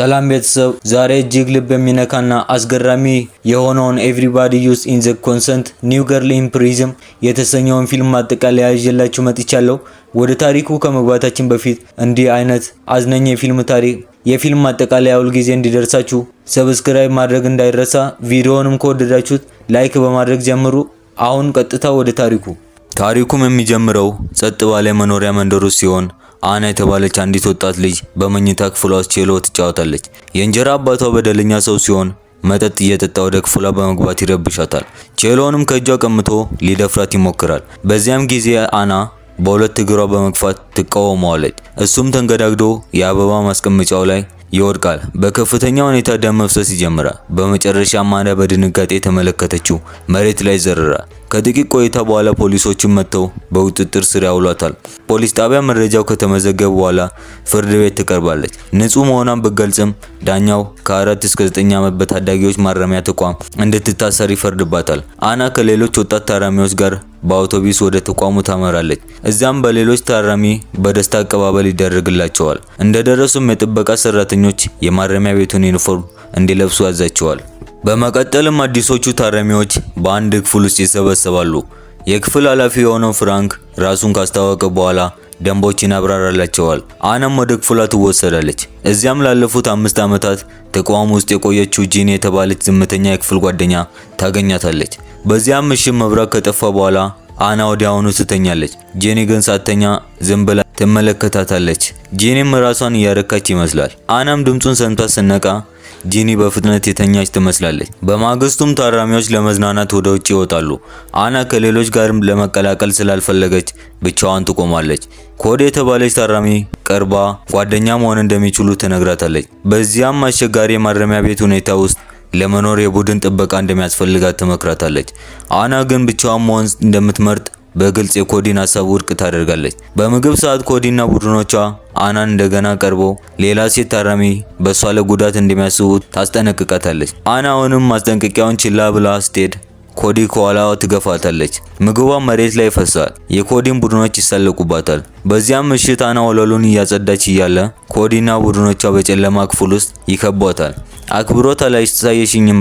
ሰላም ቤተሰብ፣ ዛሬ እጅግ ልብ የሚነካና አስገራሚ የሆነውን ኤቭሪባዲ ዩዝ ኢን ዘ ኮንሰንት ኒው ገርል ኢን ፕሪዝን የተሰኘውን ፊልም ማጠቃለያ ይዤላችሁ መጥቻለሁ። ወደ ታሪኩ ከመግባታችን በፊት እንዲህ አይነት አዝናኝ የፊልም ማጠቃለያ ሁልጊዜ እንዲደርሳችሁ ሰብስክራይብ ማድረግ እንዳይረሳ። ቪዲዮውንም ከወደዳችሁት ላይክ በማድረግ ጀምሩ። አሁን ቀጥታ ወደ ታሪኩም የሚጀምረው ጸጥ ባለ መኖሪያ መንደር ውስጥ ሲሆን አና የተባለች አንዲት ወጣት ልጅ በመኝታ ክፍሏ ውስጥ ቼሎ ትጫወታለች። የእንጀራ አባቷ በደለኛ ሰው ሲሆን መጠጥ እየጠጣ ወደ ክፍሏ በመግባት ይረብሻታል። ቼሎንም ከእጇ ቀምቶ ሊደፍራት ይሞክራል። በዚያም ጊዜ አና በሁለት እግሯ በመግፋት ትቃወመዋለች። እሱም ተንገዳግዶ የአበባ ማስቀመጫው ላይ ይወድቃል። በከፍተኛ ሁኔታ ደም መፍሰስ ይጀምራል። በመጨረሻም አና በድንጋጤ ተመለከተችው መሬት ላይ ዘረራ። ከጥቂት ቆይታ በኋላ ፖሊሶችን መጥተው በቁጥጥር ስር ያውሏታል። ፖሊስ ጣቢያ መረጃው ከተመዘገበ በኋላ ፍርድ ቤት ትቀርባለች። ንጹህ መሆኗን ብትገልጽም ዳኛው ከ4 እስከ 9 ዓመት በታዳጊዎች ማረሚያ ተቋም እንድትታሰር ይፈርድባታል። አና ከሌሎች ወጣት ታራሚዎች ጋር በአውቶቡስ ወደ ተቋሙ ታመራለች። እዚያም በሌሎች ታራሚ በደስታ አቀባበል ይደረግላቸዋል። እንደደረሱም የጥበቃ ሰራተኞች የማረሚያ ቤቱን ዩኒፎርም እንዲለብሱ ያዛቸዋል። በመቀጠልም አዲሶቹ ታራሚዎች በአንድ ክፍል ውስጥ ይሰበሰባሉ። የክፍል ኃላፊ የሆነው ፍራንክ ራሱን ካስተዋወቀ በኋላ ደንቦችን ያብራራላቸዋል። አናም ወደ ክፍሏ ትወሰዳለች። እዚያም ላለፉት 5 ዓመታት ተቋሙ ውስጥ የቆየችው ጂኒ የተባለች ዝምተኛ የክፍል ጓደኛ ታገኛታለች። በዚያም ምሽት መብራት ከጠፋ በኋላ አና ወዲያውኑ ትተኛለች። ጂኒ ግን ሳትተኛ ዝም ብላ ትመለከታታለች። ጂኒም ራሷን እያረካች ይመስላል። አናም ድምጹን ሰምታ ስነቃ ጂኒ በፍጥነት የተኛች ትመስላለች። በማግስቱም ታራሚዎች ለመዝናናት ወደ ውጭ ይወጣሉ። አና ከሌሎች ጋርም ለመቀላቀል ስላልፈለገች ብቻዋን ትቆማለች። ኮዲ የተባለች ታራሚ ቀርባ ጓደኛ መሆን እንደሚችሉ ትነግራታለች። በዚያም አስቸጋሪ የማረሚያ ቤት ሁኔታ ውስጥ ለመኖር የቡድን ጥበቃ እንደሚያስፈልጋት ትመክራታለች። አና ግን ብቻዋን መሆን እንደምትመርጥ በግልጽ የኮዲን ሐሳብ ውድቅ ታደርጋለች። በምግብ ሰዓት ኮዲና ቡድኖቿ አናን እንደገና ቀርቦ ሌላ ሴት ታራሚ በሷ ለጉዳት እንደሚያስቡ ታስጠነቅቃታለች። አና አሁንም ማስጠንቀቂያውን ችላ ብላ ስትሄድ ኮዲ ከኋላዋ ትገፋታለች። ምግቧ መሬት ላይ ይፈሳል። የኮዲን ቡድኖች ይሳለቁባታል። በዚያም ምሽት አና ወለሉን እያጸዳች እያለ ኮዲና ቡድኖቿ በጨለማ ክፍል ውስጥ ይከቧታል። አክብሮት አላሳየሽኝም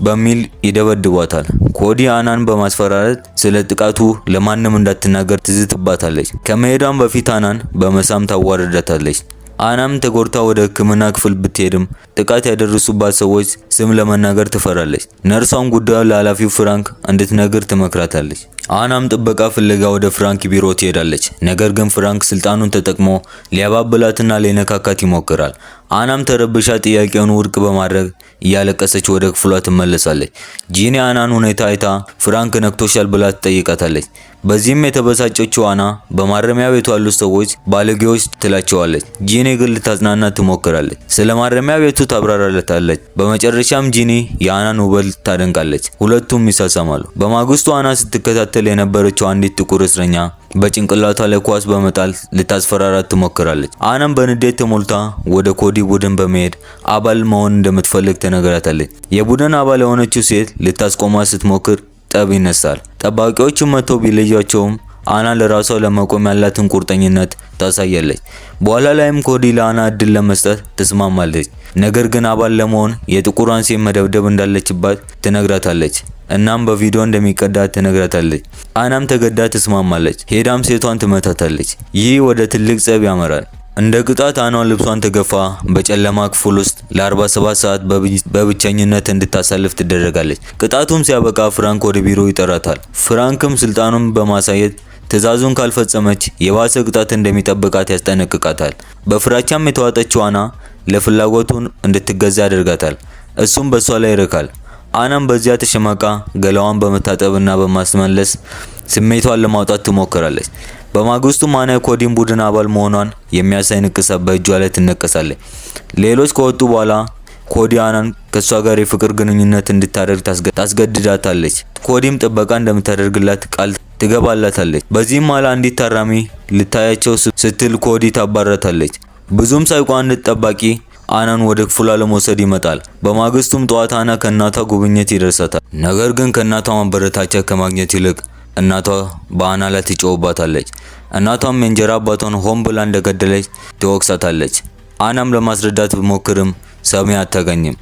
በሚል ይደበድቧታል። ኮዲ አናን በማስፈራራት ስለ ጥቃቱ ለማንም እንዳትናገር ትዝትባታለች። ከመሄዷም በፊት አናን በመሳም ታዋርዳታለች። አናም ተጎድታ ወደ ሕክምና ክፍል ብትሄድም ጥቃት ያደረሱባት ሰዎች ስም ለመናገር ትፈራለች። ነርሷም ጉዳዩን ለኃላፊው ፍራንክ እንድትነግር ትመክራታለች። አናም ጥበቃ ፍለጋ ወደ ፍራንክ ቢሮ ትሄዳለች። ነገር ግን ፍራንክ ስልጣኑን ተጠቅሞ ሊያባብላትና ሊነካካት ይሞክራል። አናም ተረብሻ ጥያቄውን ውድቅ በማድረግ እያለቀሰች ወደ ክፍሏ ትመለሳለች። ጂኒ አናን ሁኔታ አይታ ፍራንክ ነክቶሻል ብላ ትጠይቃታለች። በዚህም የተበሳጨችው አና በማረሚያ ቤቱ ያሉት ሰዎች ባለጌዎች ትላቸዋለች። ጂኒ ግን ልታጽናናት ትሞክራለች። ስለ ማረሚያ ቤቱ ታብራራለታለች። በመጨረሻም ጂኒ የአናን ውበት ታደንቃለች። ሁለቱም ይሳሳማሉ። በማግስቱ አና ስትከታተል የነበረችው አንዲት ጥቁር እስረኛ በጭንቅላቷ ላይ ኳስ በመጣል ልታስፈራራት ትሞክራለች። አናም በንዴት ተሞልታ ወደ ኮዲ ቡድን በመሄድ አባል መሆን እንደምትፈልግ ትነግራታለች። የቡድን አባል የሆነችው ሴት ልታስቆማት ስትሞክር ጠብ ይነሳል። ጠባቂዎችም መጥተው ቢለያቸውም አና ለራሷ ለመቆም ያላትን ቁርጠኝነት ታሳያለች። በኋላ ላይም ኮዲ ለአና እድል ለመስጠት ትስማማለች። ነገር ግን አባል ለመሆን የጥቁሯን ሴት መደብደብ እንዳለችባት ትነግራታለች። እናም በቪዲዮ እንደሚቀዳ ትነግራታለች። አናም ተገዳ ትስማማለች። ሄዳም ሴቷን ትመታታለች። ይህ ወደ ትልቅ ጸብ ያመራል። እንደ ቅጣት አና ልብሷን ተገፋ በጨለማ ክፍል ውስጥ ለ47 ሰዓት በብቸኝነት እንድታሳልፍ ትደረጋለች። ቅጣቱም ሲያበቃ ፍራንክ ወደ ቢሮ ይጠራታል። ፍራንክም ስልጣኑን በማሳየት ትዕዛዙን ካልፈጸመች የባሰ ቅጣት እንደሚጠብቃት ያስጠነቅቃታል። በፍራቻም የተዋጠችው አና ለፍላጎቱን እንድትገዛ ያደርጋታል። እሱም በሷ ላይ ይረካል። አናም በዚያ ተሸማቃ ገላዋን በመታጠብና በማስመለስ ስሜቷን ለማውጣት ትሞክራለች። በማግስቱም አና የኮዲን ቡድን አባል መሆኗን የሚያሳይ ንቅሳት በእጇ ላይ ትነቀሳለች። ሌሎች ከወጡ በኋላ ኮዲ አናን ከሷ ጋር የፍቅር ግንኙነት እንድታደርግ ታስገድዳታለች። ኮዲም ጥበቃ እንደምታደርግላት ቃል ትገባላታለች። በዚህም ማላ አንዲት ታራሚ ልታያቸው ስትል ኮዲ ታባራታለች። ብዙም ሳይቆይ አንድ ጠባቂ አናን ወደ ክፍሏ ለመውሰድ ይመጣል። በማግስቱም ጠዋት አና ከእናቷ ጉብኝት ይደርሳታል። ነገር ግን ከእናቷ ማበረታቻ ከማግኘት ይልቅ እናቷ በአና ላይ ትጮህባታለች። እናቷም የእንጀራ አባቷን ሆን ብላ እንደገደለች ትወቅሳታለች። አናም ለማስረዳት ቢሞክርም ሰሚ አታገኝም።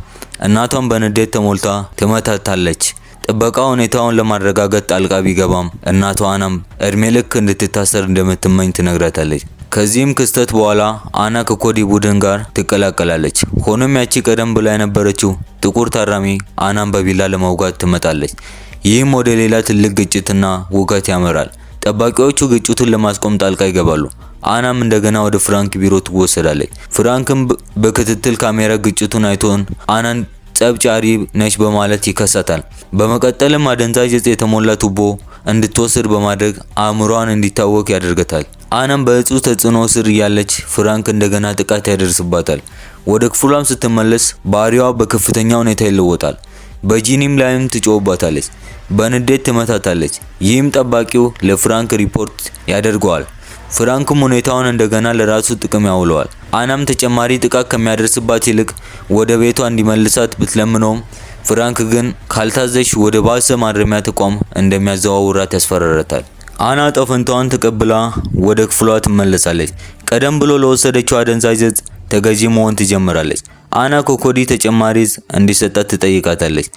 እናቷም በንዴት ተሞልታ ትመታታለች። ጥበቃ ሁኔታውን ለማረጋጋት ጣልቃ ቢገባም እናቷ አናም እድሜ ልክ እንድትታሰር እንደምትመኝ ትነግራታለች። ከዚህም ክስተት በኋላ አና ከኮዲ ቡድን ጋር ትቀላቀላለች። ሆኖም ያቺ ቀደም ብላ የነበረችው ጥቁር ታራሚ አናም በቢላ ለመውጋት ትመጣለች። ይህም ወደ ሌላ ትልቅ ግጭትና ውከት ያመራል። ጠባቂዎቹ ግጭቱን ለማስቆም ጣልቃ ይገባሉ። አናም እንደገና ወደ ፍራንክ ቢሮ ትወሰዳለች። ፍራንክም በክትትል ካሜራ ግጭቱን አይቶን አናን ጸብጫሪ ነች በማለት ይከሳታል። በመቀጠልም አደንዛዥ እጽ የተሞላ ቱቦ እንድትወስድ በማድረግ አእምሯን እንዲታወክ ያደርጋታል። አናም በእጹ ተጽዕኖ ስር ያለች ፍራንክ እንደገና ጥቃት ያደርስባታል። ወደ ክፍሏም ስትመለስ ባህሪዋ በከፍተኛ ሁኔታ ይለወጣል። በጂኒም ላይም ትጮህባታለች፣ በንዴት ትመታታለች። ይህም ጠባቂው ለፍራንክ ሪፖርት ያደርገዋል። ፍራንክም ሁኔታውን እንደገና ለራሱ ጥቅም ያውለዋል። አናም ተጨማሪ ጥቃት ከሚያደርስባት ይልቅ ወደ ቤቷ እንዲመልሳት ብትለምነውም ፍራንክ ግን ካልታዘሽ ወደ ባሰ ማረሚያ ተቋም እንደሚያዘዋውራት ያስፈራራታል። አና ጠፈንታዋን ተቀብላ ወደ ክፍሏ ትመለሳለች። ቀደም ብሎ ለወሰደችው አደንዛዥ እጽ ተገዢ መሆን ትጀምራለች። አና ከኮዲ ተጨማሪ እጽ እንዲሰጣት ትጠይቃታለች።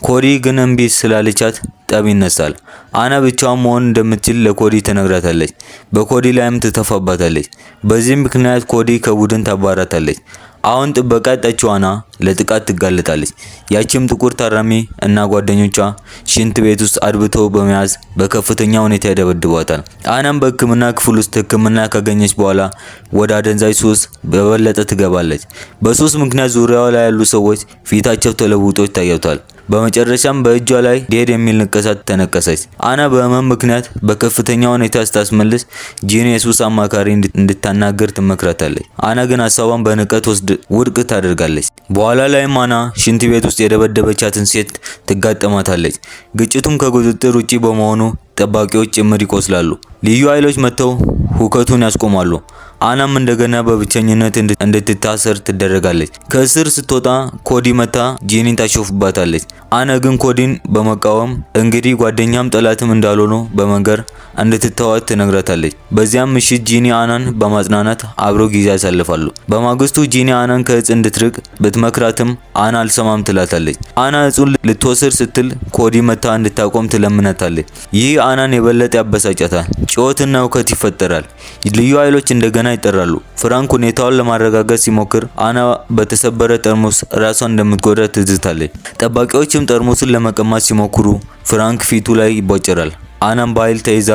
ኮዲ ግን እምቢ ስላለቻት ጠብ ይነሳል። አና ብቻዋን መሆን እንደምትችል ለኮዲ ትነግራታለች። በኮዲ ላይም ትተፋባታለች። በዚህም ምክንያት ኮዲ ከቡድን ታባራታለች። አሁን ጥበቃ ያጣችው አና ለጥቃት ትጋለጣለች። ያቺም ጥቁር ታራሚ እና ጓደኞቿ ሽንት ቤት ውስጥ አድብተው በመያዝ በከፍተኛ ሁኔታ ይደበድቧታል። አናም በሕክምና ክፍል ውስጥ ሕክምና ካገኘች በኋላ ወደ አደንዛዥ ሱስ በበለጠ ትገባለች። በሱስ ምክንያት ዙሪያዋ ላይ ያሉ ሰዎች ፊታቸው ተለውጦ ይታያታል። በመጨረሻም በእጇ ላይ ዴድ የሚል ንቅሳት ተነቀሰች። አና በህመም ምክንያት በከፍተኛ ሁኔታ ስታስመልስ ጂኒ የሱስ አማካሪ እንድታናገር ትመክራታለች። አና ግን ሀሳቧን በንቀት ውድቅ ታደርጋለች። በኋላ ላይም አና ሽንት ቤት ውስጥ የደበደበቻትን ሴት ትጋጠማታለች። ግጭቱም ከቁጥጥር ውጪ በመሆኑ ጠባቂዎች ጭምር ይቆስላሉ። ልዩ ኃይሎች መጥተው ሁከቱን ያስቆማሉ። አናም እንደገና በብቸኝነት እንድትታሰር ትደረጋለች። ከእስር ስትወጣ ኮዲ መታ ጂኒን ታሾፍባታለች። አና ግን ኮዲን በመቃወም እንግዲህ ጓደኛም ጠላትም እንዳልሆኑ በመንገር እንድትተዋት ትነግራታለች። በዚያም ምሽት ጂኒ አናን በማጽናናት አብረው ጊዜ ያሳልፋሉ። በማግስቱ ጂኒ አናን ከእጽ እንድትርቅ ብትመክራትም አና አልሰማም ትላታለች። አና እጹን ልትወስድ ስትል ኮዲ መታ እንድታቆም ትለምናታለች። ይህ አናን የበለጠ ያበሳጫታል። ጩኸትና ሁከት ይፈጠራል። ልዩ ኃይሎች እንደገና ይጠራሉ። ፍራንክ ሁኔታውን ለማረጋጋት ሲሞክር አና በተሰበረ ጠርሙስ ራሷን እንደምትጎዳ ትዝታለች። ጠባቂዎችም ጠርሙሱን ለመቀማት ሲሞክሩ ፍራንክ ፊቱ ላይ ይቦጭራል። አናም በኃይል ተይዛ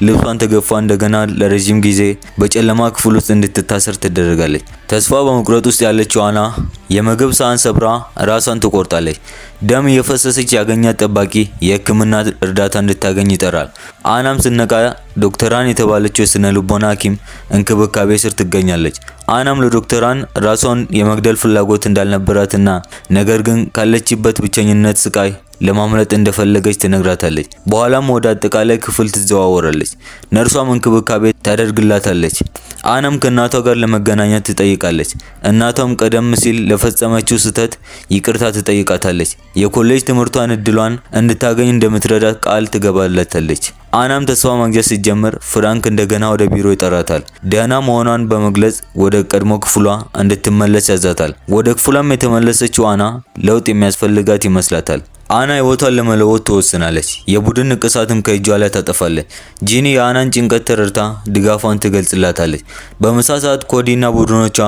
ልብሷን ተገፋ እንደገና ለረጅም ጊዜ በጨለማ ክፍል ውስጥ እንድትታሰር ትደረጋለች። ተስፋ በመቁረጥ ውስጥ ያለችው አና የምግብ ሳህን ሰብራ ራሷን ትቆርጣለች። ደም እየፈሰሰች ያገኛት ጠባቂ የሕክምና እርዳታ እንድታገኝ ይጠራል። አናም ስነቃ ዶክተራን የተባለችው የስነ ልቦና ሐኪም እንክብካቤ ስር ትገኛለች። አናም ለዶክተራን ራሷን የመግደል ፍላጎት እንዳልነበራትና ነገር ግን ካለችበት ብቸኝነት ስቃይ ለማምለጥ እንደፈለገች ትነግራታለች። በኋላም ወደ አጠቃላይ ክፍል ትዘዋወራለች። ነርሷም እንክብካቤ ታደርግላታለች። አናም ከእናቷ ጋር ለመገናኘት ትጠይቃለች። እናቷም ቀደም ሲል ለፈጸመችው ስህተት ይቅርታ ትጠይቃታለች። የኮሌጅ ትምህርቷን እድሏን እንድታገኝ እንደምትረዳት ቃል ትገባላታለች። አናም ተስፋ ማግኘት ሲጀምር ፍራንክ እንደገና ወደ ቢሮ ይጠራታል። ደህና መሆኗን በመግለጽ ወደ ቀድሞ ክፍሏ እንድትመለስ ያዛታል። ወደ ክፍሏም የተመለሰችው አና ለውጥ የሚያስፈልጋት ይመስላታል። አና ህይወቷን ለመለወጥ ትወስናለች። የቡድን ንቅሳትም ከእጇ ላይ ታጠፋለች። ጂኒ የአናን ጭንቀት ተረድታ ድጋፏን ትገልጽላታለች። በምሳ ሰዓት ኮዲና ቡድኖቿ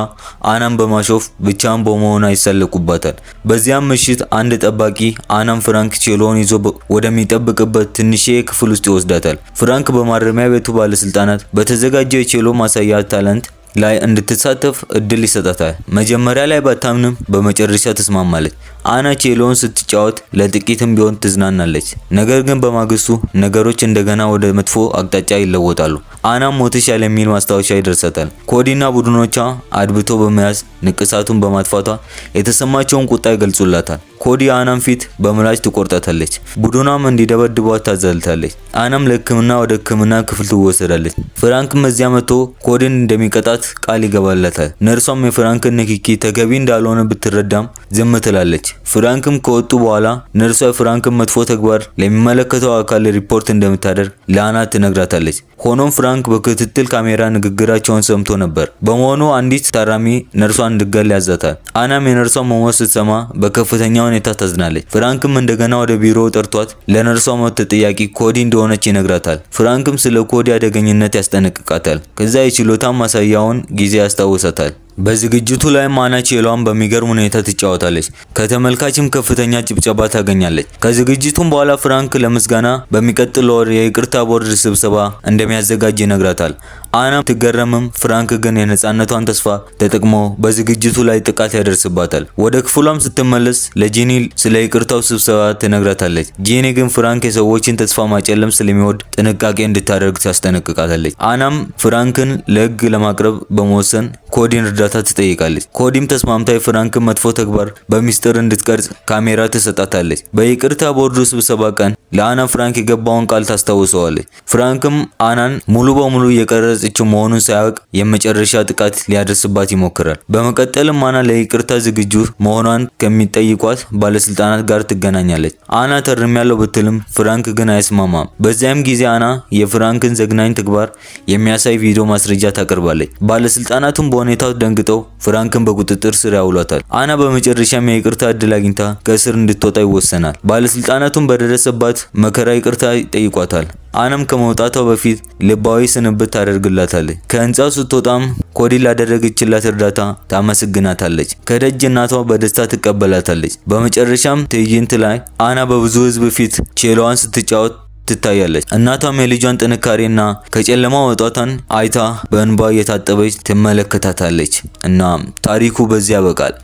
አናን በማሾፍ ብቻን በመሆኗ ይሳለቁባታል። በዚያም ምሽት አንድ ጠባቂ አናን ፍራንክ ቼሎን ይዞ ወደሚጠብቅበት ትንሽዬ ክፍል ውስጥ ይወስዳታል። ፍራንክ በማረሚያ ቤቱ ባለስልጣናት በተዘጋጀው የቼሎ ማሳያ ታለንት ላይ እንድትሳተፍ እድል ይሰጣታል። መጀመሪያ ላይ ባታምንም በመጨረሻ ትስማማለች። አና ቼሎን ስትጫወት ለጥቂትም ቢሆን ትዝናናለች። ነገር ግን በማግስቱ ነገሮች እንደገና ወደ መጥፎ አቅጣጫ ይለወጣሉ። አናም ሞትሻል የሚል ማስታወሻ ይደርሳታል። ኮዲና ቡድኖቿ አድብቶ በመያዝ ንቅሳቱን በማጥፋቷ የተሰማቸውን ቁጣ ይገልጹላታል። ኮዲ አናም ፊት በምላጭ ትቆርጣታለች። ቡድኗም እንዲደበድቧት ታዛልታለች። አናም ለሕክምና ወደ ሕክምና ክፍል ትወሰዳለች። ፍራንክም እዚያ መጥቶ ኮዲን እንደሚቀጣት ቃል ይገባላታል። ነርሷም የፍራንክን ንክኪ ተገቢ እንዳልሆነ ብትረዳም ዝም ትላለች። ፍራንክም ከወጡ በኋላ ነርሷ ፍራንክን መጥፎ ተግባር ለሚመለከተው አካል ሪፖርት እንደምታደርግ ለአና ትነግራታለች። ሆኖም ፍራንክ በክትትል ካሜራ ንግግራቸውን ሰምቶ ነበር። በመሆኑ አንዲት ታራሚ ነርሷን እንድትገል ያዛታል። አናም የነርሷን መሞት ስትሰማ በከፍተኛ ሁኔታ ታዝናለች። ፍራንክም እንደገና ወደ ቢሮው ጠርቷት ለነርሷ ሞት ተጠያቂ ኮዲ እንደሆነች ይነግራታል። ፍራንክም ስለ ኮዲ አደገኝነት ያስጠነቅቃታል። ከዛ የችሎታ ማሳያውን ጊዜ ያስታውሳታል። በዝግጅቱ ላይ አና ቼሎዋን በሚገርም ሁኔታ ትጫወታለች። ከተመልካችም ከፍተኛ ጭብጨባ ታገኛለች። ከዝግጅቱም በኋላ ፍራንክ ለምስጋና በሚቀጥለው ወር የይቅርታ ቦርድ ስብሰባ እንደሚያዘጋጅ ይነግራታል። አና ትገረምም፣ ፍራንክ ግን የነጻነቷን ተስፋ ተጠቅሞ በዝግጅቱ ላይ ጥቃት ያደርስባታል። ወደ ክፍሏም ስትመለስ ለጂኒ ስለ ይቅርታው ስብሰባ ትነግራታለች። ጂኒ ግን ፍራንክ የሰዎችን ተስፋ ማጨለም ስለሚወድ ጥንቃቄ እንድታደርግ ታስጠነቅቃታለች። አናም ፍራንክን ለህግ ለማቅረብ በመወሰን ኮዲን እርዳታ ትጠይቃለች። ኮዲም ተስማምታ የፍራንክን መጥፎ ተግባር በሚስጥር እንድትቀርጽ ካሜራ ትሰጣታለች። በይቅርታ ቦርዱ ስብሰባ ቀን ለአና ፍራንክ የገባውን ቃል ታስታውሰዋለች። ፍራንክም አናን ሙሉ በሙሉ የቀረጸችው መሆኑን ሳያውቅ የመጨረሻ ጥቃት ሊያደርስባት ይሞክራል። በመቀጠልም አና ለይቅርታ ዝግጁ መሆኗን ከሚጠይቋት ባለስልጣናት ጋር ትገናኛለች። አና ተርሚያለሁ ብትልም ፍራንክ ግን አይስማማም። በዚያም ጊዜ አና የፍራንክን ዘግናኝ ተግባር የሚያሳይ ቪዲዮ ማስረጃ ታቀርባለች። ባለስልጣናቱም በሁኔታው ደንግጠው ፍራንክን በቁጥጥር ስር ያውሏታል። አና በመጨረሻም የይቅርታ እድል አግኝታ ከእስር እንድትወጣ ይወሰናል። ባለስልጣናቱም በደረሰባት መከራ ይቅርታ ይጠይቋታል። አናም ከመውጣቷ በፊት ልባዊ ስንብት ታደርግላታለች። ከህንጻው ስትወጣም ኮዲ ላደረገችላት እርዳታ ታመሰግናታለች። ከደጅ እናቷ በደስታ ትቀበላታለች። በመጨረሻም ትዕይንት ላይ አና በብዙ ህዝብ ፊት ቼሎዋን ስትጫወት ትታያለች። እናቷም የልጇን ጥንካሬና ከጨለማ መውጣቷን አይታ በእንባ እየታጠበች ትመለከታታለች። እና ታሪኩ በዚህ ያበቃል።